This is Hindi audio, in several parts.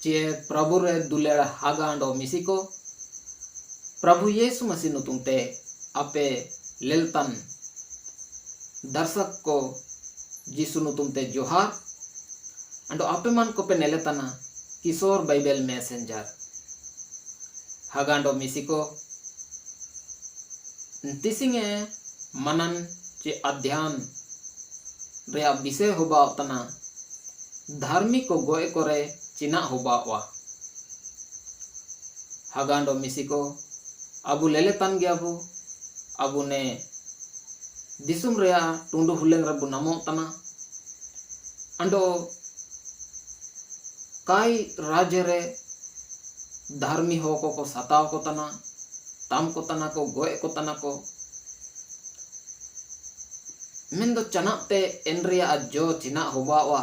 चे प्रभु रे दुलेड़ हागांडो मिसिको प्रभु यीशु मसीह नुतुमते आपे लेलतन दर्शक को जीसु नुतुमते जोहार अंडो आपे मन को पे नेलेतना किशोर बाइबल मैसेंजर हागांडो मिसिको तिसिंगे मनन चे अध्ययन रे विषय होबा तना धार्मिक को गोए करे चिना होबावा हागांडो मिसिको अबु लेलेतन गया अबु ने दिसुम रेया टुंडु हुलेंग रबु नमो तना अंडो काई राज्य रे धर्मी हो को सताव को तना ताम को तना को गोए को तना को मेंदो चनाते एनरिया जो चिना होबावा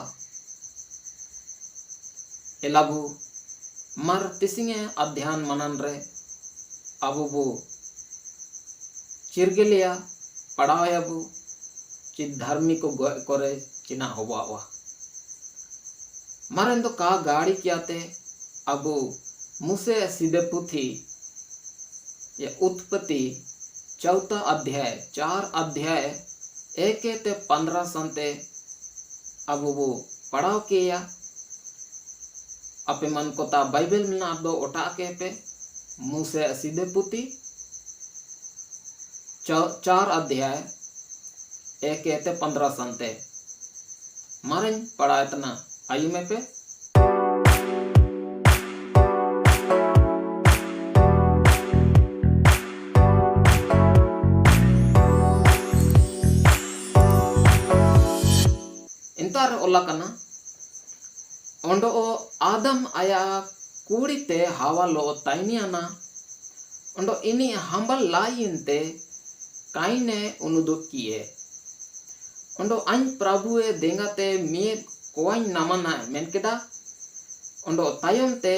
एलाबु मर तिसिंगे अध्ययन मनन रे अबु बु चिरगेलिया पढ़ायाबु चि धर्मी को गोए करे चिना होबावा मारें तो का गाड़ी कियाते अबु मुसे सीधे पुथी ये उत्पत्ति 4 अध्याय 4 अध्याय 1 ते 15 संते अबु बु पढ़ाव किया अपे मन कोता बाइबल में ना दो ओटा के पे मुसे सीधे पुथी 4 अध्याय 1 ते 15 संते मारें पढ़ा इतना आयु में पे इंतार ओला कना ओंडो आदम आया कूड़ीते हावा लो ताइनियाना ओंडो इनी हंबल लाइनते काइने उनुदो किए ओंडो अन प्रभुए देंगाते मिए कोइन नमना मेनकेदा ओंडो तायमते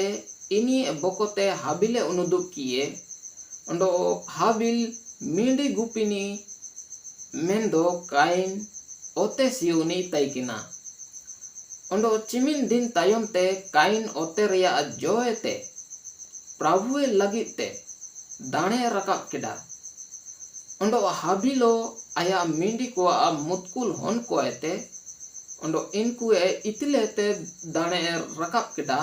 इनी बोकोते हाबिले उनुदो किए ओंडो हाबिल मिंडी गुपिनी मेंदो काइन ओते सिउनी ताइकिना ओंडो चिमिन दिन तायम ते काइन ओते रिया जोएते प्रभुए लगिते दाणे रकाब केडा ओंडो हाबिलो आया मिंडी को मुतकुल होन को एते ओंडो इनको इतलेते दाणे रकाब केडा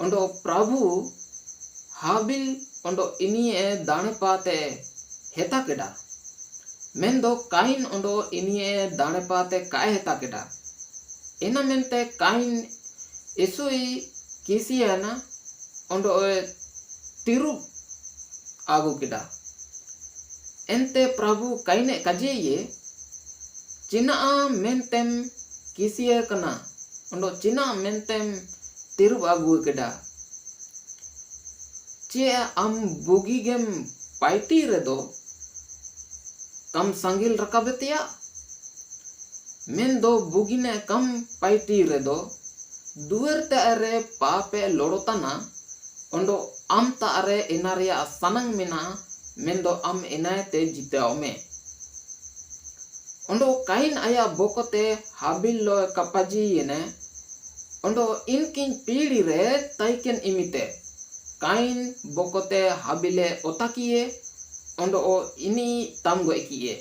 ओंडो प्रभु हाबिल ओंडो इनिए दाणे पाते हेता केडा मेंदो काइन ओंडो इनिए दाणे पाते काय हेता केडा एना मेंते काइन एसोई किसी है ना ओंडो तिरु आगु किडा एंते प्रभु काइने कजे ये चिना मेंतेम किसी है कना ओंडो चिना मेंतेम तिरु आगु किडा चे अम बुगी गेम पाइटी रे दो कम संगिल रकाबतिया मेंदो बुगिने कम पाइटी रे दो दुअरते अरे पापे लोड़ोतना ओंडो आम ता अरे इनारिया सनंग मिना मेंदो आम इनायते जितेओ में ओंडो काइन आया बोकोते हाबिल लो कपाजी येने ओंडो इनकिन पीड़ी रे ताइकेन इमिते काइन बोकोते हाबिले ओताकिए ओंडो इनी तामगो किए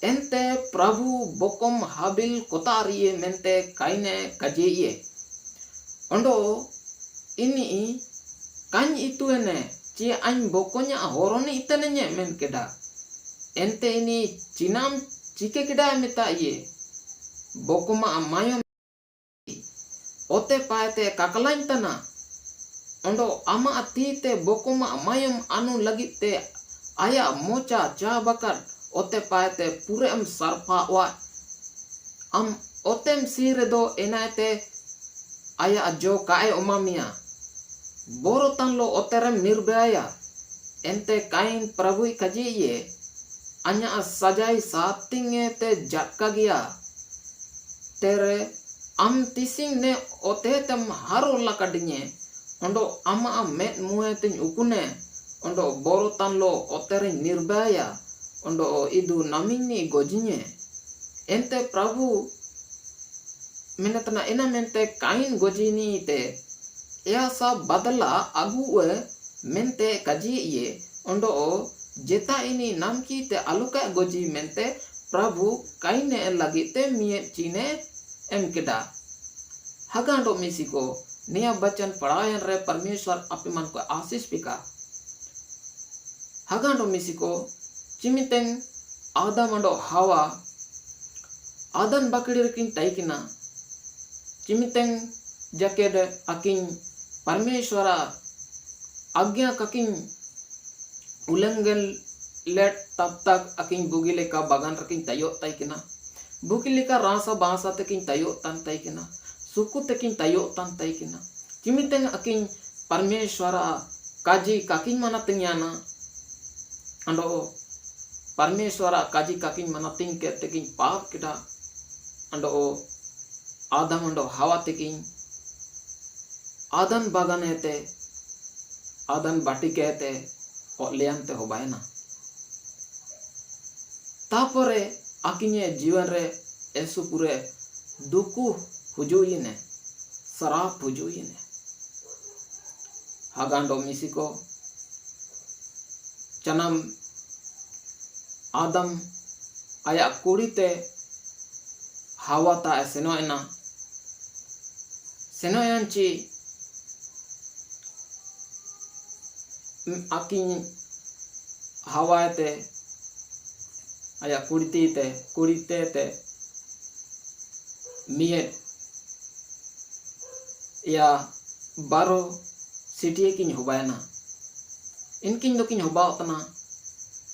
एंते प्रभु बोकम हाबिल कोतारिये मेंते काइने कजेये ओंडो इनी काइन इतुएने चे आइन बोकोnya होरोने इतनेnye men केडा एंते इनी चिनाम चिके केडा मिता ये बोकोमा मायो ओते पाते काकलाइन तना ओंडो आमा अतीते बोकोमा मायम अनु लगिते आया मोचा चा बकर ओते पाते पूरे हम सरपा वा हम ओतेम सिरे दो एनाते आया जो काय ओमामिया बोरोतन लो ओतेरम निर्भया एंते काइन प्रभु कजी ये अन्या सजाई सातिंगे ते जटका गया तेरे am tising ne ote tem haro lakadinye ondo ama met mue tin ukune ondo borotan lo otere nirbaya ondo idu namini gojinye ente prabhu menatna ena mente kain gojini te या सा बदला अगुए मेंते कजी ये ओंडो जेता इनी नाम की ते आलुका गोजी मेंते प्रभु काइने लगिते मिये चीने एम केदा हगांडो मिसिको निया बचन पढ़ायन रे परमेश्वर अपिमन को आशीष पिका हगांडो मिसिको चिमितें आदम अंडो हावा आदन बकड़ी रकिन टाइकिना चिमितें जकेड अकिन परमेश्वरा आज्ञा ककिन उल्लंघन लेट तब तक अकिन बुगिले का बागान रकिन तयो ताइकिना बुगिले का रासा बासा तकिन तयो तन ताइकिना सुकु तकिन तयो तन ताइकिना चिमितें अकिन परमेश्वरा काजी ककिन मना तन्याना अंडो परमेश्वरा काजी ककिन मना तिंग के तकिन पाप किडा अंडो आदम अंडो हवा तकिन आदन बागान हेते आदन बाटी कहते और लेंते हो बायना तापरे आकिने जीवन रे ऐसु पूरे दुकु हुजुइने सराप हुजुइने हगांडो मिसिको चनम आदम आया कुड़ीते हावाता सेनोएना सेनोयांची आकिन हवाते आया कुड़ीते ते मिये या बारो सिटिये किन होबायना इनकिन दो किन होबावतना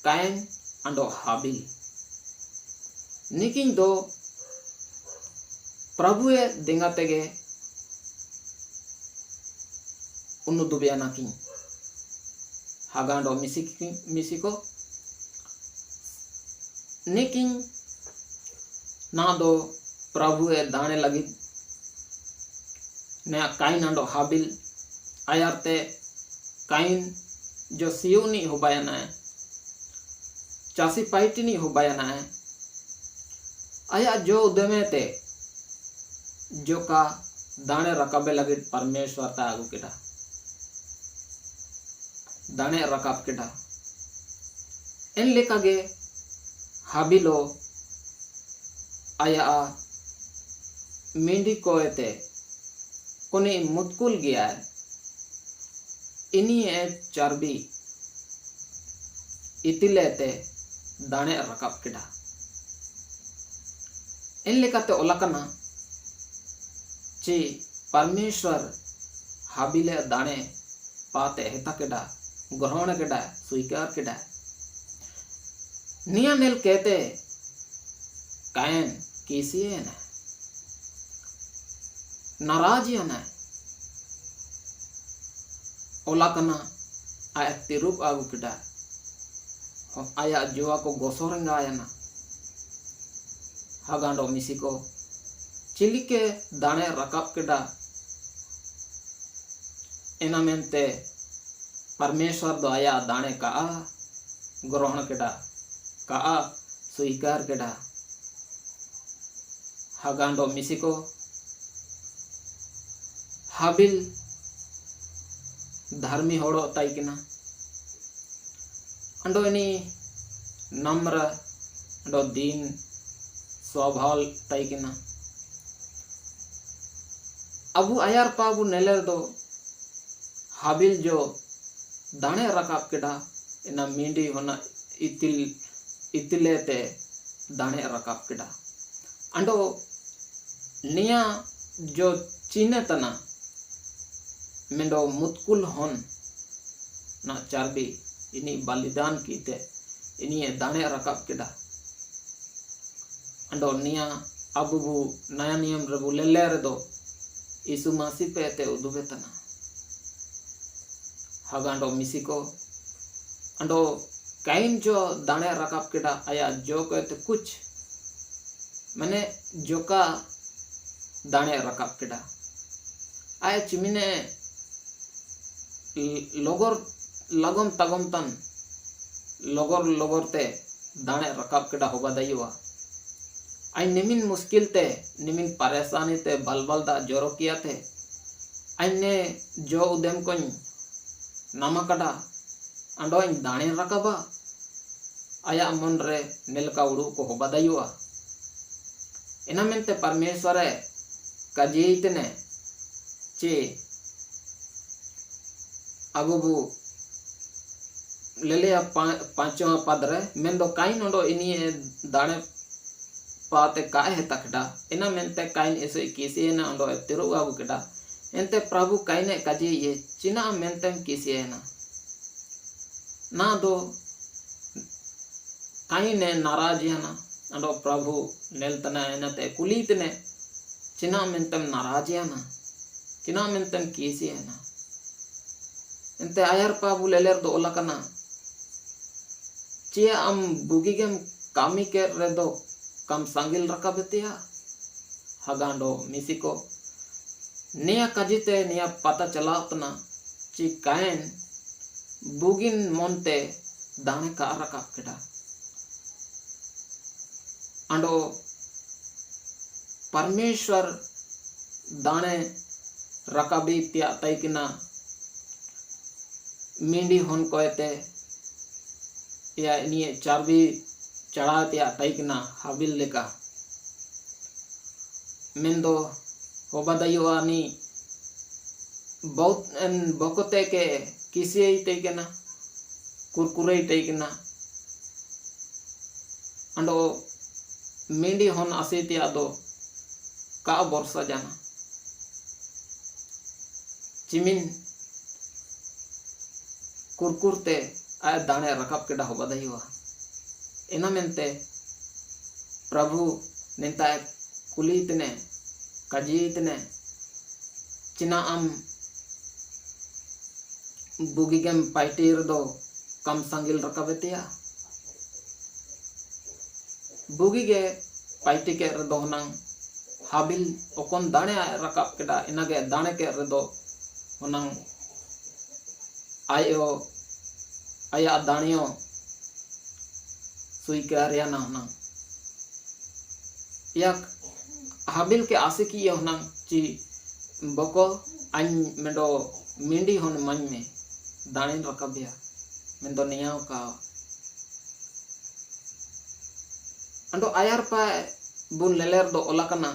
कायन अंडो हाबिल निकिन दो प्रभुए देंगा तेगे उन्नु दुबियाना किन हगांडो मिसिको निकिन ना दो प्रभुए दाने लगी नया काइन अंडो हाबिल आयारते काइन जो सियोनी हो बायना है चासी पाइटिनी हो बायना है आया जो उदमे ते जो का दाने रकाबे लगे परमेश्वर ता आगु केटा दाने रकाब केटा इन लेकागे हाबिलो आया मेंढी को एते कोने मुतकुल गया है इन्हीं है चर्बी इतिलेते दाने रकाब केटा इन लेकाते ओलाकना ची परमेश्वर हाबिले दाने पाते हेता केडा ग्रहण केडा स्वीकार केडा निया नेल कहते कायन किसी है नाराज या ना ओलाकना आया तिरुप आगु केडा आया जुआ को गोसोरंगा आया ना हगांडो मिसिको चिलिके दाने रकाब केडा एना मेंते परमेश्वर दो आया दाने का ग्रहण केडा का स्वीकार केडा हगांडो मिसिको हाबिल धर्मी होड़ो ताइकिना अंडो इनी नम्र अंडो दीन स्वभाव ताइकिना अबु आयार पाबु नेलर दो हाबिल जो दाने रकाब केडा इना मींडी होना इतिलेते दाने रकाब केडा अंडो निया जो चीने तना मेंडो मुतकुल होन ना चारबी इनी बलिदान कीते इनी दाने रकाब केडा अंडो निया अबुबु नया नियम रबु लेलेर दो यीशु मसीह पे ते उदुबे तना हगांडो मिसिको अंडो काइन जो दाने रकाब केडा आया जो कहते कुछ मैंने जो का दाने रकाब केडा आया चिमिने लोगोर लगम तगम तन लोगोर ते दाने रकाब केडा होगा दयुआ आई निमिन मुश्किल ते निमिन परेशानी ते बलबल दा जोरो किया थे aine jo udem koñ nama kada andoñ dane rakaba aya mon re nelka udu ko hobadayua ena mente parmeshware kajeitene che agobu leleya panchwa padre mendo kain ondo ini dane पाते काय है तकड़ा इना मेंते काइन ऐसे किसी ना अंडो तिरु आबु कड़ा एंते प्रभु काइने काजे ये चिना मेंते किसी है ना दो काइने नाराज है ना अंडो प्रभु नेलतना एनते कुलीतने चिना मेंते नाराज है ना चिना मेंते किसी है ना एंते आयर प्रभु लेलेर दो ओलकना chia am bugigem kami ke redo kam sanggil rakabetia hagando misiko nia kajite nia pata chalapna ci kain bugin monte dane ka rakap keda ando परमेश्वर दाने रकाबी त्या तैकिना मींडी होन कोयते या इनिए चारबी चढ़ा त्या तैकिना हाबिल लेका मेंदो होबदायुआनी बहुत बकोते के किसी तैकिना कुरकुरे तैकिना अंडो मींडी होन आसे त्या दो का वर्षा जाना चिमिन कुरकुरते आय दाने रकाब के डाहो बदायुआ इना मेंते प्रभु नेता कुलीतने कजीतने चिना आम बुगिगम पाइटीर दो कम संगिल रकाबेतिया बुगिगे पाइटी के रदो नंग हाबिल ओकन दाने रकाब केडा इनागे दाने के रदो होनंग आयो आया दानियो सुई के आरियाना होनंग याक हाबिल के आसे की ये होनंग ची बको अन मेंदो मिंडी होन मन में दाने रकाबिया मेंदो नियाव का अंडो आयार पा बुन लेलेर दो ओलाकना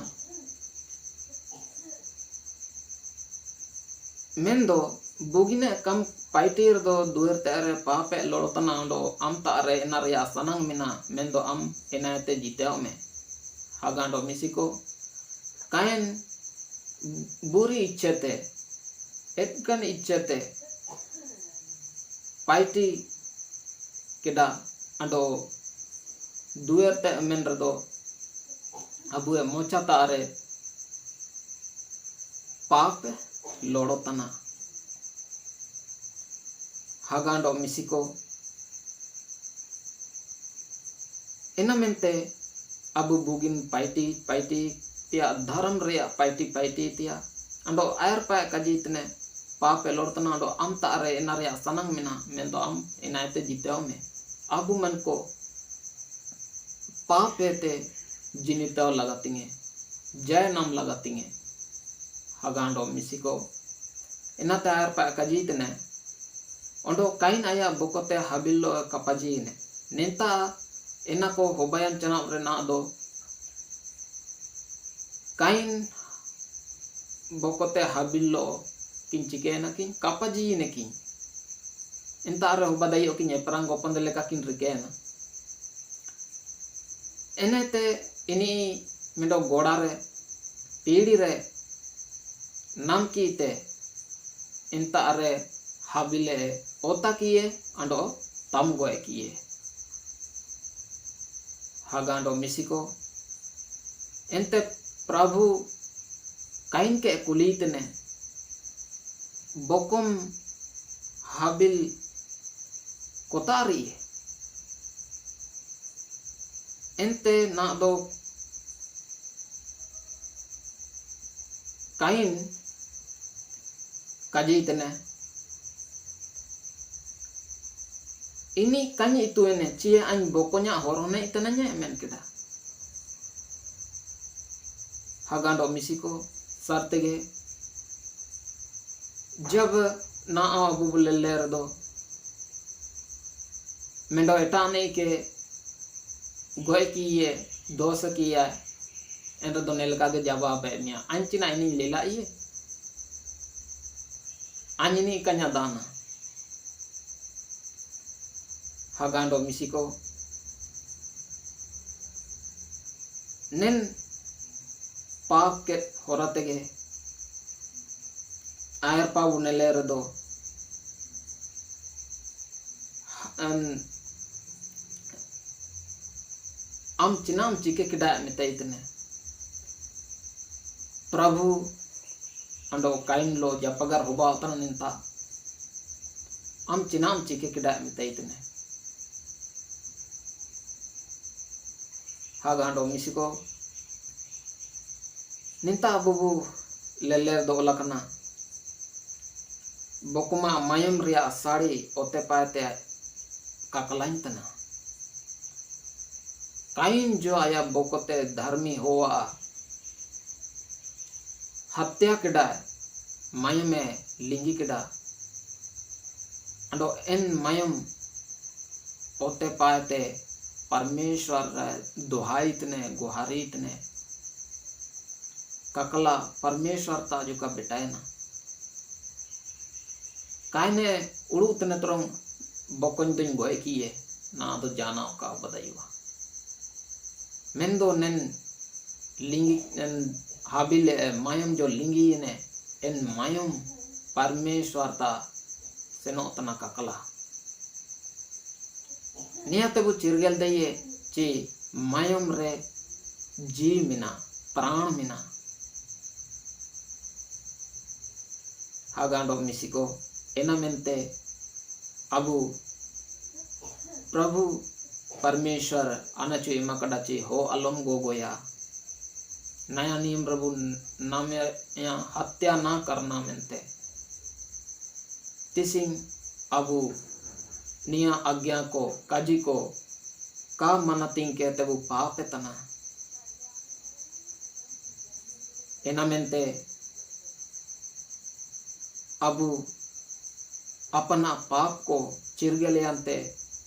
मेंदो बुगिने कम पाइटीर दो दुएर तेरे पापे लोड़तना अंडो अम तारे इनारिया सनंग मिना मेंदो अम इनायते जीतेओ में हागांडो मिसिको कायन बुरी इच्छते एकगन इच्छते पाइटी केडा अंडो दुएर ते मेन रदो अबुए मोचा तारे पाप लोड़ोतना हागांडो मिसिको इना मेंते अबु बुगिन पाइटी पाइटी तिया धर्म रे पाइटी पाइटी तिया अंडो आयर पाए कजीतने पाप लोड़तना अंडो अम तारे इना रे सनंग मिना मेंदो अम इनायते जीतेओ में अबु मन को पापेते जिनिताव लगातिंगे जय नाम लगातिंगे हागांडो मिसिको इना तार पा कजीतने ओंडो काइन आया बोकोते हाबिलो कपाजीने नेता इना को होबायन चनाव रे ना दो काइन बोकोते हाबिलो किन चिके ना किन कपाजी ने किन इंता रे होबादायो किन परंग गोपन लेका किन रिके ना एनेते इनी मेंदो गोड़ा रे पीड़ी रे नाम कीते इंता रे हाबिले ओता किए अंडो तम गोए किए हागांडो मिसिको एंते प्रभु काइन के कुलीतने बोकुम हाबिल कोतारी एंते ना दो Kine कजीतने ini kanya itu ene cie aing bokonya horone itananya men kita hagando misiko sartege जब ना अबू लेर दो मेंडो एटा नहीं के गोय की ये दोष किया एन दो नेलका के जवाब है मिया अंचिना इनी लेला ये anjini kanya dana hagando misiko nen paap ke horatege air pa unelere do am chinam chike kida mitaitne Prabhu undo Kine लो जपगर हुबा उतना निंता हम चिनाम चिके किडा मिताइतने हागांडो मिसिको निंता बुबु लेलेर दो लकना बकुमा मायम रिया साड़ी ओते पाते काकलाइन तना काइन जो आया बोकोते धर्मी होआ हत्या केडा मायमे लिंगी केडा अंडो एन मायम ओते पाते परमेश्वर दुहाइतने गुहारितने ककला परमेश्वर ता जो का बेटा है ना कायने उड़ूतने तरंग बकन दिन गोय किए ना तो जाना का बदाईवा मेंदो नेन लिंगी हाबिल मायम जो लिंगी ने एन मायम परमेश्वर ता सेनोतना ककला नियाते वो चिरगल दइए ची मायम रे जी मिना प्राण मिना हागांडो मिसिको एना मेंते अबु प्रभु परमेश्वर अनचु इमाकडाची हो अलम गोगोया नया नियम प्रभु नामे या हत्या ना करना मेंते तिसिंग अबु निया आज्ञा को काजी को का मनतिंग के तबु पाप तना एना मेंते अबु अपना पाप को चिरगले अंते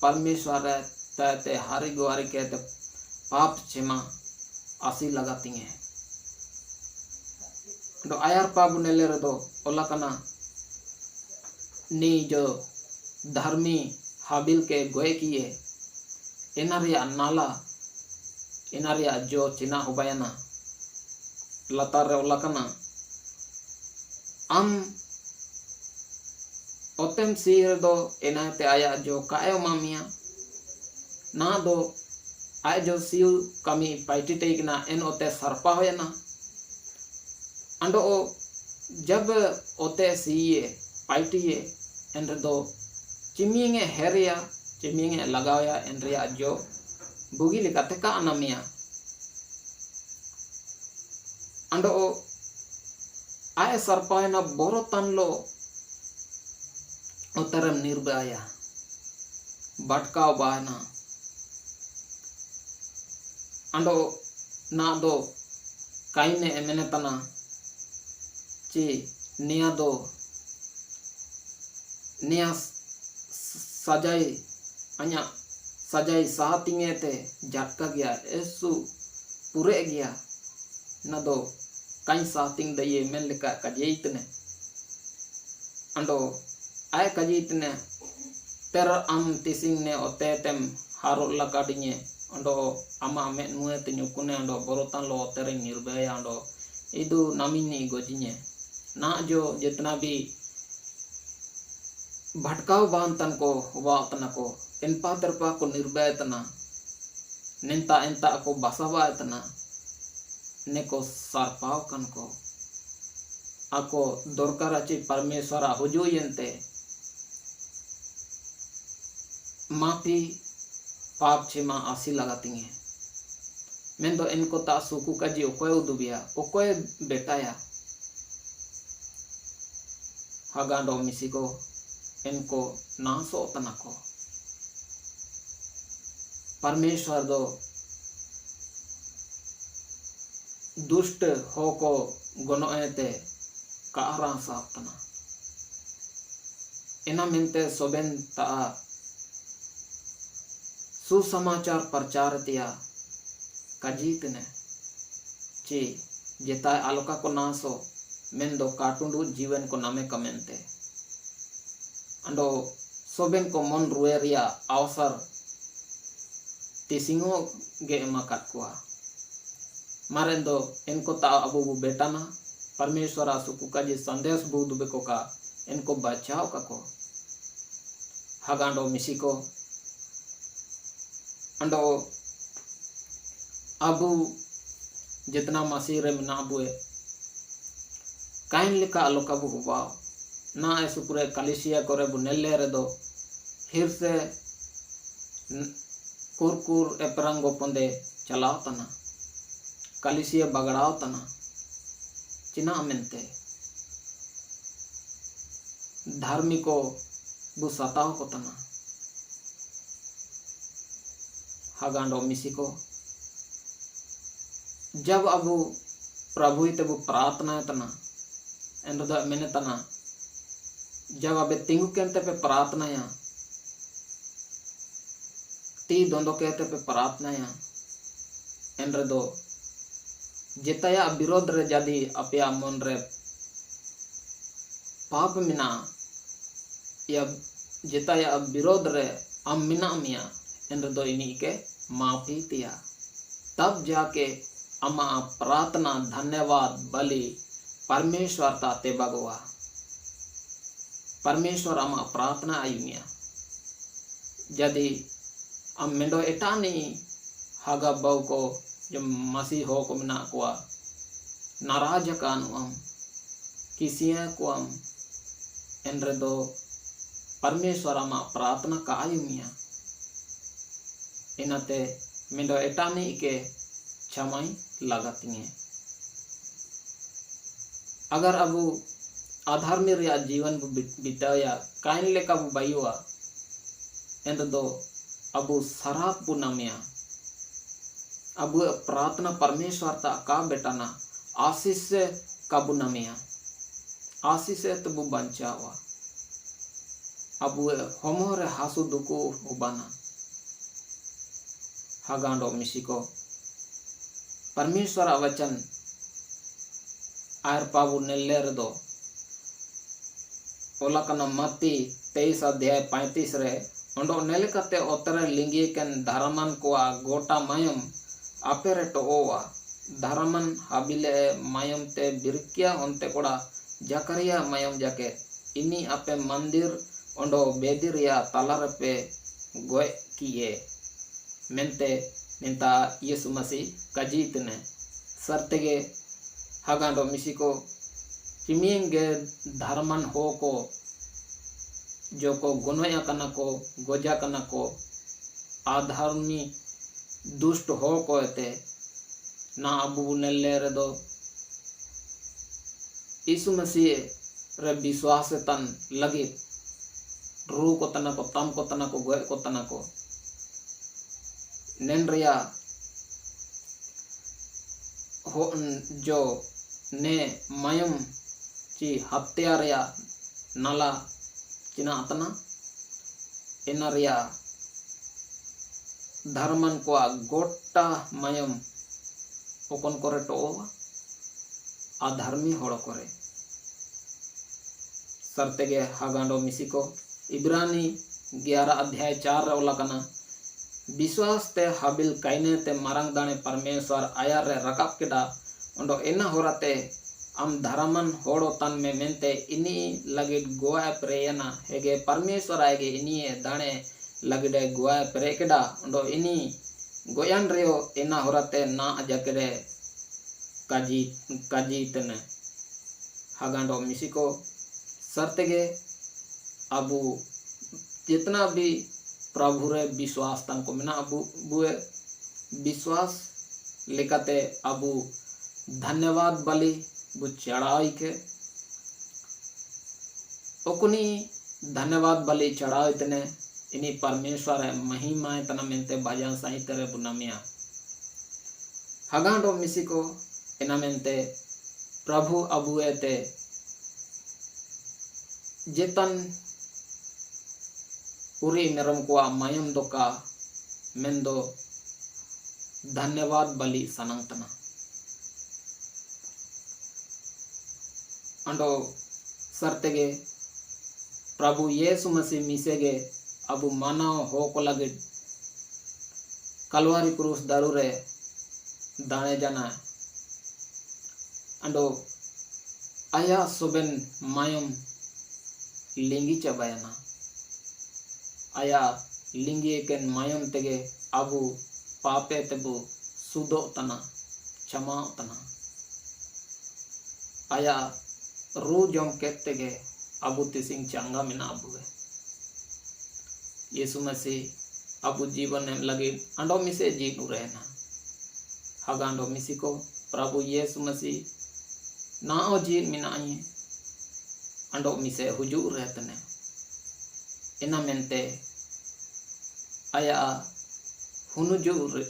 परमेश्वर तते हारी गुआरी के पाप क्षमा आसी लगाती हैं दो आयर पाबु नेलेर दो ओलाकना नी जो धर्मी हाबिल के गोय किए एनारिया नाला एनारिया जो चिना उबायना लतार रे ओलाकना आम ओतेम सीर दो एनाते आया जो कायो मामिया ना दो आय जो सिउ कमी पाइटी टेकना एन ओते सरपा होयना अंडो जब ओते सीए पाइटिए एन दो चिमिंगे हेरिया चिमिंगे लगाया एन रिया जो बुगी लिकाते का अनामिया अंडो आय सरपायना बोरो तनलो ओतरम निर्भया बटकाव बाना अंडो ना दो काइने एमेने तना ची निया दो निया सजाई अन्या सजाई साहतिंगे ते झटका गया ऐसु पूरे गया न दो कई साहतिंग दये मेन लिका कजेइतने अंडो आय कजेइतने तेर आम तिसिंग ने ओते तेम हारो लकाडिnye अंडो आमा में नुए ते nyukune अंडो बोरोतान लो तेरे निर्भया अंडो इदु नामिनी गोजिnye ना जो जितना भी भटकाव बांतन को वातन को इन पात्रपा को निर्भयतना निंता इंता को बसवायतना ने को सरपाव कन को आको दोरकाराची परमेश्वरा हुजुयंते माफी पाप छिमा आसी लगाती हैं मेन दो इनको ता सुकु का जी ओकोय उदुबिया ओकोय बेटाया हगांडो मिसिको इनको नासो तनको परमेश्वर दो दुष्ट हो को गनोएते कारा सातना एना मेंते सोबेन ता सुसमाचार प्रचार तिया काजीतने ची जेता आलोका को नासो मेन दो काटुंडू जीवन को नामे कमेंते अंडो सोबेन को मन रुएरिया अवसर तिसिंगो गे एमा काटकुआ मारेन दो इनको ता अबू बु बेटाना परमेश्वर आसुकु का जी संदेश बुदु बेको का इनको बचाओ का को हगांडो मिसिको अंडो अबू जितना मसीह रे ना बुए काइन लिका आलोका बु हुआ ना ऐसे पूरे कलिसिया करे बुनेले रे दो फिर से कुरकुर एपरंगो पंदे चलाओ तना कलिसिया बगड़ाओ तना चिना मेंते धार्मिको बु सताओ को तना हगांडो मिसिको जब अबु प्रभु इते बु प्रार्थना तना एंड द मेने तना जब अबे तिंगु केंते पे प्रार्थना या ती दोंदो कहते पे प्रार्थना या एंड दो जितया विरोध रे जदी अपया मन रे पाप मिना या जितया विरोध रे अम मिना मिया एंड दो इनी के माफी तिया तब जाके अमा प्रार्थना धन्यवाद बलि परमेश्वर ताते भगवा परमेश्वर अमा प्रार्थना आयुमिया जदि अम मेंडो एटानी हागा बव को जो मसीह हो को मिना कुआ नाराज कानु अम किसिया को अम एंड्रे दो परमेश्वर अमा प्रार्थना का आयुमिया इनाते मेंडो एटानी के क्षमाई लागतिंगे अगर अबु आधार्मी रिया जीवन बिताया काइन लेका बु बायुआ एंड दो अबु सराप बु नमिया अबु प्रार्थना परमेश्वर ता का बेटाना आशीष से काबु नमिया आशीष से तो बु बंचावा अबु होमो रे हासु दुकु उबाना हगांडो मिसिको परमेश्वर वचन आर पाबु नेल्लेर दो ओलाकना मत्ती 23 अध्याय 35 रे ओंडो नेलकते ओतरे लिंगी केन धर्मन कोआ गोटा मायम आपेरे टोवा धर्मन हाबिले मायम ते बिरकिया ओंते कोड़ा जकरिया मायम जाके इनी आपे मंदिर ओंडो बेदिरिया तलार पे गोय किए मेंते निंता यीशु मसीह कजीतने सरतेगे हगांडो मिसिको चिमिंगे धर्मन हो को जो को गुनया कना को गोजा कना को आधर्मी दुष्ट हो को ते ना अबू नेले रे दो यीशु मसीह रे विश्वास तन लगे रू को तना को तम को तना को गोय को तना को नेनरिया हो जो ने मयम ची हत्या रिया नाला चिना अतना इनरिया धर्मन को गोटा मयम ओकन करे तो अधर्मी होड़ करे सरतेगे हगांडो मिसिको इब्रानी 11 अध्याय 4 रे ओलाकना विश्वास ते हाबिल काइने ते मारंग दाने परमेश्वर आया रे रकाब केडा ओंडो एना होराते आम धर्मन होड़ो तन में मेंते इनी लगिड गोया प्रेयना हेगे परमेश्वर आएगे इनी दाने लगिडे गोया प्रे केडा ओंडो इनी गोयान रेयो एना होराते ना अजकेडे काजी तने हगांडो मिसिको सरतेगे अबू जितना भी प्रभु रे विश्वास तन को मिना अबू बुए विश्वास लेकाते अबू धन्यवाद बलि बु चढ़ाई के ओकुनी धन्यवाद बलि चढ़ाई तने इनी परमेश्वर है महिमा तना मेंते भजन साहित्य रे बुनामिया हगांडो मिसिको इना मेंते प्रभु अबुएते जेतन uri merom ko mayam doka mendo धन्यवाद बलि sanang tana अंडो सरतेगे प्रभु येसु मसीह मिसेगे अबु मानव हो को लगे कलवारी क्रूस दारू रे दाने जाना अंडो आया सोबेन मायम लिंगी चबायना आया लिंगी एकेन मायम तेगे अबु पापे तेबु सुदो तना क्षमा तना आया रू जों केतेगे अबु तिसिंग चांगा मिना अबुए यीशु मसीह अबु जीवन एम लगे अंडो मिसे जीव रहना हगांडो मिसी को प्रभु यीशु मसीह नाओ जीव मिना आये अंडो मिसे हुजू रहतने इना मेंते आया हुनुजूर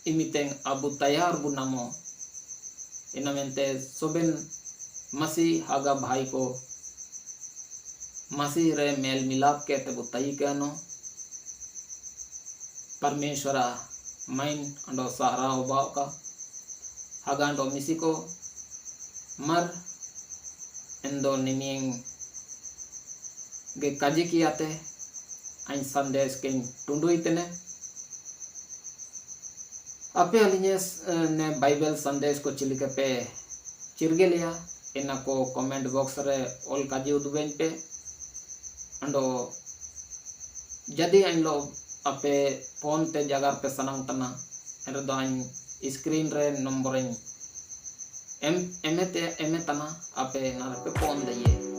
इमितें अबु तैयार बुनामो इना मेंते सोबेन मसीह हागा भाई को मसीह रे मेल मिलाप के ते बुताई केनो परमेश्वरा माइन अंडो सहारा होबाव का हागा अंडो मिसी को मर इंदो निमिंग गे काजी कियाते आइन संदेश के टुंडुई तेने आपे अलिने ने बाइबल संदेश को चिलिके पे चिरगे लिया इना को कमेंट बॉक्स रे ऑल काजी उदुबेन पे अंडो जदी आइन लो आपे फोन ते जगार पे सनांग तना एरे दो आइन स्क्रीन रे नंबर एम एमे तना आपे नारे पे फोन दइए